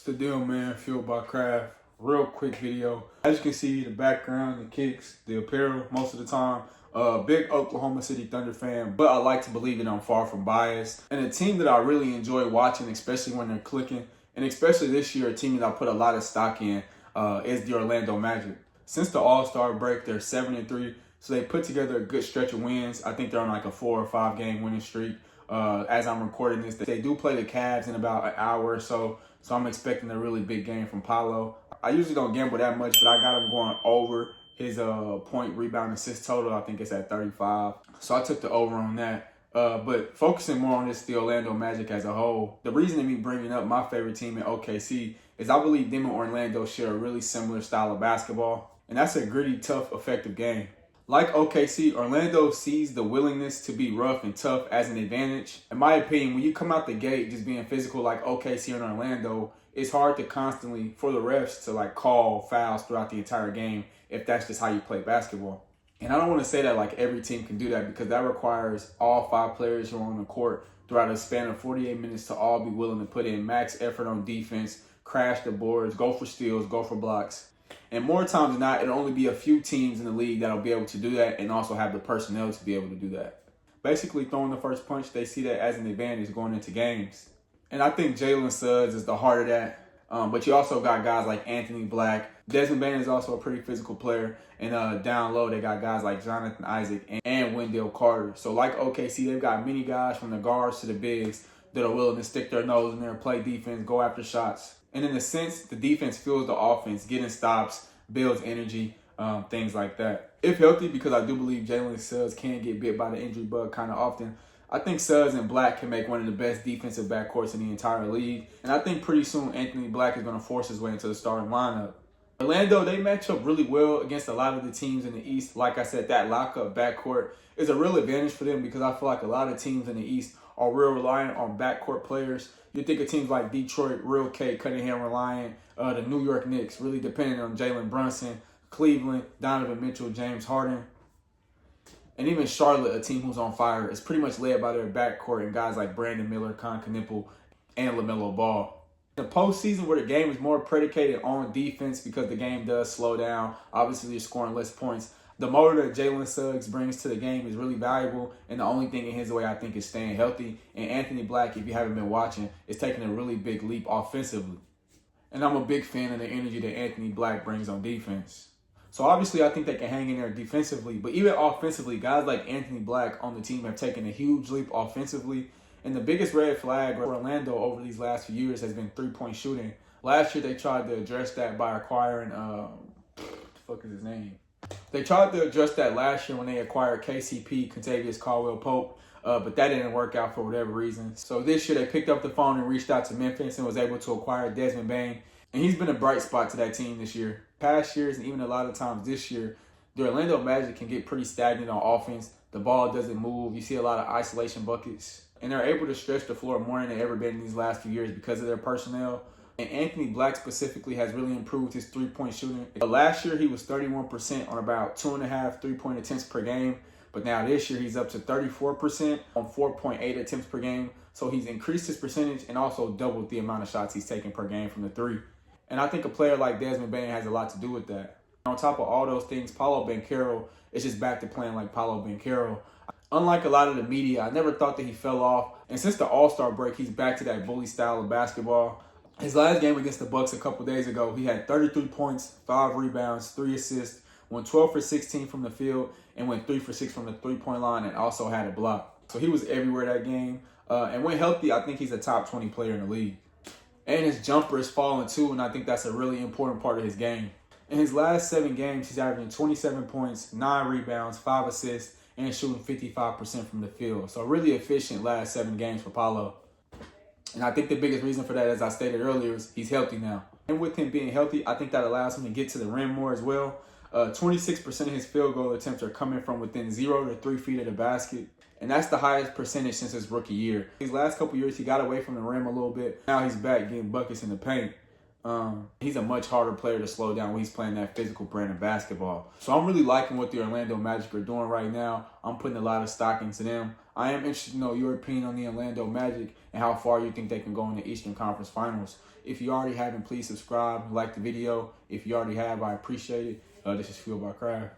What's the deal, man? Fueled by Craft. Real quick video. As you can see, the background, the kicks, the apparel most of the time. Big Oklahoma City Thunder fan, but I like to believe that I'm far from biased. And a team that I really enjoy watching, especially when they're clicking, and especially this year, a team that I put a lot of stock in is the Orlando Magic. Since the All-Star break, they're 7-3, so they put together a good stretch of wins. I think they're on like a 4 or 5 game winning streak. As I'm recording this, they do play the Cavs in about an hour or so I'm expecting a really big game from Paolo. I usually don't gamble that much, but I got him going over his point, rebound, assist total. I think it's at 35. So I took the over on that. But focusing more on the Orlando Magic as a whole, the reason of me bringing up my favorite team in OKC is I believe them and Orlando share a really similar style of basketball. And that's a gritty, tough, effective game. Like OKC, Orlando sees the willingness to be rough and tough as an advantage. In my opinion, when you come out the gate just being physical like OKC and Orlando, it's hard to constantly, for the refs to like call fouls throughout the entire game if that's just how you play basketball. And I don't want to say that like every team can do that, because that requires all 5 players who are on the court throughout a span of 48 minutes to all be willing to put in max effort on defense, crash the boards, go for steals, go for blocks. And more times than not, it'll only be a few teams in the league that'll be able to do that and also have the personnel to be able to do that. Basically, throwing the first punch, they see that as an advantage going into games. And I think Jalen Suggs is the heart of that. But you also got guys like Anthony Black. Desmond Bane is also a pretty physical player. And down low, they got guys like Jonathan Isaac and Wendell Carter. So like OKC, they've got many guys from the guards to the bigs that are willing to stick their nose in there, play defense, go after shots. And in a sense, the defense fuels the offense, getting stops, builds energy, things like that. If healthy, because I do believe Jalen Suggs can get bit by the injury bug kind of often, I think Suggs and Black can make one of the best defensive backcourts in the entire league. And I think pretty soon Anthony Black is going to force his way into the starting lineup. Orlando, they match up really well against a lot of the teams in the East. Like I said, that lockup backcourt is a real advantage for them, because I feel like a lot of teams in the East are real reliant on backcourt players. You think of teams like Detroit, real Kate Cunningham reliant, the New York Knicks really depending on Jalen Brunson, Cleveland, Donovan Mitchell, James Harden. And even Charlotte, a team who's on fire, is pretty much led by their backcourt and guys like Brandon Miller, Con Knipple, and LaMelo Ball. In the postseason, where the game is more predicated on defense because the game does slow down, obviously you're scoring less points, the motor that Jalen Suggs brings to the game is really valuable, and the only thing in his way, I think, is staying healthy. And Anthony Black, if you haven't been watching, is taking a really big leap offensively. And I'm a big fan of the energy that Anthony Black brings on defense. So obviously, I think they can hang in there defensively, but even offensively, guys like Anthony Black on the team have taken a huge leap offensively. And the biggest red flag for Orlando over these last few years has been three-point shooting. Last year, they tried to address that by acquiring, what the fuck is his name? They tried to address that last year when they acquired KCP, Kentavious Caldwell-Pope, but that didn't work out for whatever reason. So this year they picked up the phone and reached out to Memphis and was able to acquire Desmond Bane. And he's been a bright spot to that team this year. Past years and even a lot of times this year, the Orlando Magic can get pretty stagnant on offense. The ball doesn't move. You see a lot of isolation buckets. And they're able to stretch the floor more than they've ever been in these last few years because of their personnel. And Anthony Black specifically has really improved his three-point shooting. Last year, he was 31% on about 2.5 three-point attempts per game. But now this year, he's up to 34% on 4.8 attempts per game. So he's increased his percentage and also doubled the amount of shots he's taking per game from the three. And I think a player like Desmond Bane has a lot to do with that. On top of all those things, Paolo Banchero is just back to playing like Paolo Banchero. Unlike a lot of the media, I never thought that he fell off. And since the All-Star break, he's back to that bully style of basketball. His last game against the Bucks a couple days ago, he had 33 points, 5 rebounds, 3 assists, went 12 for 16 from the field, and went 3 for 6 from the three-point line, and also had a block. So he was everywhere that game. And when healthy, I think he's a top 20 player in the league. And his jumper is falling too, and I think that's a really important part of his game. In his last 7 games, he's averaging 27 points, 9 rebounds, 5 assists, and shooting 55% from the field. So really efficient last 7 games for Paolo. And I think the biggest reason for that, as I stated earlier, is he's healthy now. And with him being healthy, I think that allows him to get to the rim more as well. 26% of his field goal attempts are coming from within 0 to 3 feet of the basket. And that's the highest percentage since his rookie year. These last couple years, he got away from the rim a little bit. Now he's back getting buckets in the paint. He's a much harder player to slow down when he's playing that physical brand of basketball. So I'm really liking what the Orlando Magic are doing right now. I'm putting a lot of stock into them. I am interested to know your opinion on the Orlando Magic and how far you think they can go in the Eastern Conference Finals. If you already haven't, please subscribe, like the video. If you already have, I appreciate it. This is Fueled by Craft.